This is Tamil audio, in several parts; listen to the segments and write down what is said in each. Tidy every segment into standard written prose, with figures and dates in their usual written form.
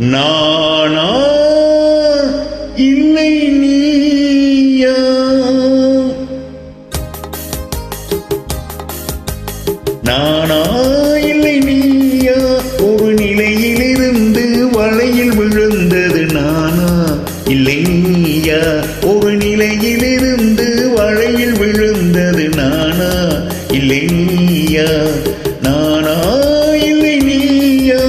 நானா இல்லை நீயா? நானா இல்லை நீயா? ஒரு நிலையிலிருந்து வலையில் விழுந்தது நானா இல்லை நீயா? ஒரு நிலையிலிருந்து வலையில் விழுந்தது நானா இல்லை நீயா? நானா இல்லை நீயா?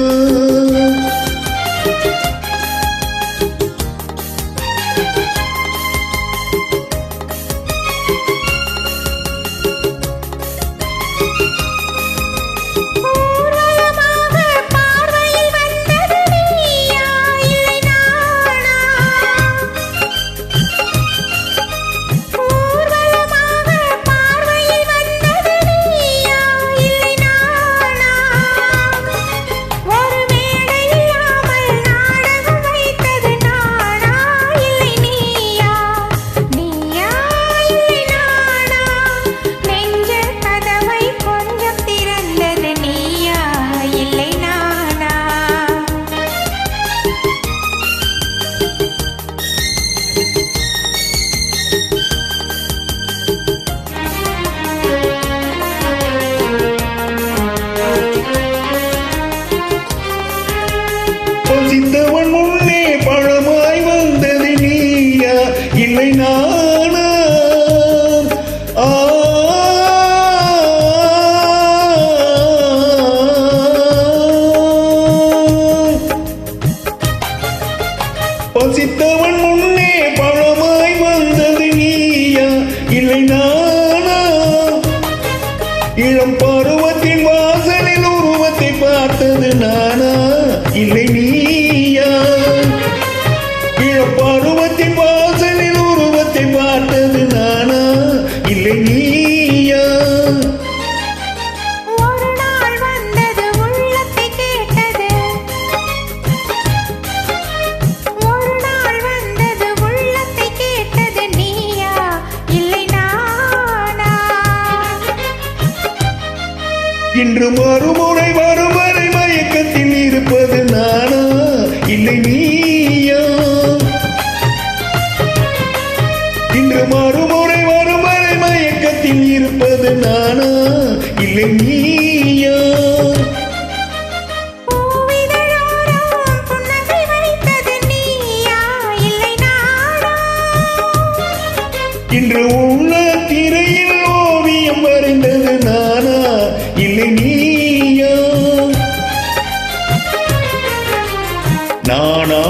சித்தவன் முன்னே பழமாய் வந்தது நீயா இல்லை நானா? பசித்தவன் முன்னே பழமாய் வந்தது நீயா இல்லை நானா? இளம் பருவத்தின் வாசலில் உருவத்தை பார்த்தது நானா இல்லை நீயா? இளம் பருவத்தின் வாசலில் உருவத்தை பார்த்தது நானா இல்லை நீயா? ஒரு நாள் வந்தது உள்ளத்தை கேட்டது, ஒரு நாள் வந்தது உள்ளத்தை கேட்டது நீயா இல்லை நானா? இன்று மறுமுறை வரும் வரை மயக்கத்தில் இருப்பது நானா இல்லை நீயா? இன்று மறுமுறை வரும் வரை மயக்கத்தில் இருப்பது நானா இல்லை நீயா? இன்று உள்ள திரையில் ஓவியம் வரைந்தது நானா இல்லை நீயா? நானா